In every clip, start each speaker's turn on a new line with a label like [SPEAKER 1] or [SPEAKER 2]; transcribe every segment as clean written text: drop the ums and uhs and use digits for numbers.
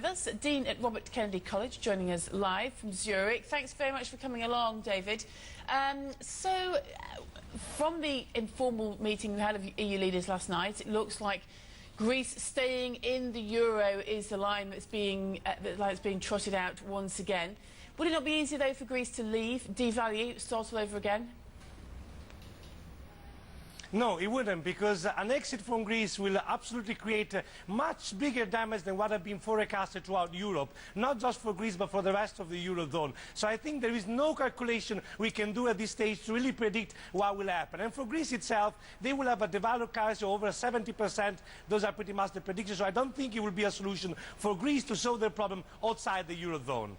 [SPEAKER 1] us. Dean at Robert Kennedy College, joining us live from Zurich. Thanks very much for coming along, David. From the informal meeting we had of EU leaders last night, it looks like Greece staying in the euro is the line that's being trotted out once again. Would it not be easier, though, for Greece to leave, devalue, start all over again?
[SPEAKER 2] No, it wouldn't, because an exit from Greece will absolutely create much bigger damage than what had been forecasted throughout Europe, not just for Greece but for the rest of the Eurozone. So I think there is no calculation we can do at this stage to really predict what will happen. And for Greece itself, they will have a devalued currency over 70%. Those are pretty much the predictions. So I don't think it will be a solution for Greece to solve their problem outside the Eurozone.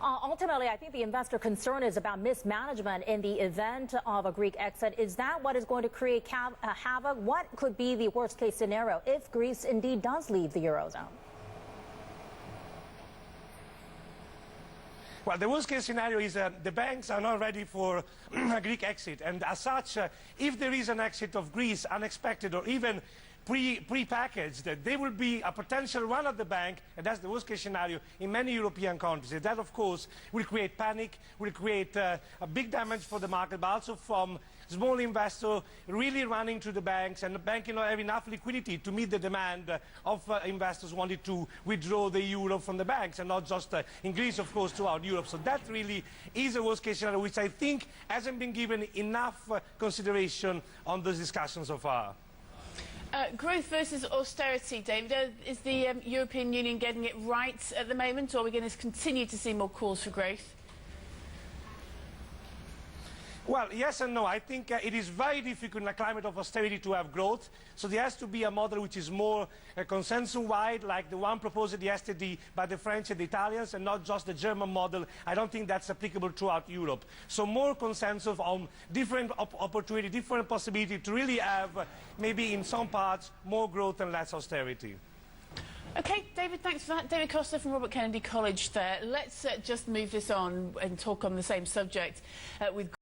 [SPEAKER 3] Ultimately, I think the investor concern is about mismanagement in the event of a Greek exit. Is that what is going to create havoc? What could be the worst-case scenario if Greece indeed does leave the Eurozone?
[SPEAKER 2] Well, the worst-case scenario is the banks are not ready for a Greek exit. And as such, if there is an exit of Greece, unexpected or even pre-packaged, there will be a potential run at the bank, and that's the worst-case scenario in many European countries. And that, of course, will create panic, will create a big damage for the market, but also from small investors really running to the banks, and the bank not have enough liquidity to meet the demand of investors wanting to withdraw the euro from the banks, and not just in Greece, of course, throughout Europe. So that really is a worst-case scenario, which I think hasn't been given enough consideration on those discussions so far.
[SPEAKER 1] Growth versus austerity, David. Is the European Union getting it right at the moment, or are we going to continue to see more calls for growth?
[SPEAKER 2] Well, yes and no. I think it is very difficult in a climate of austerity to have growth. So there has to be a model which is more consensus-wide, like the one proposed yesterday by the French and the Italians, and not just the German model. I don't think that's applicable throughout Europe. So more consensus on different opportunity, different possibility to really have, maybe in some parts, more growth and less austerity.
[SPEAKER 1] OK, David, thanks for that. David Costa from Robert Kennedy College there. Let's just move this on and talk on the same subject with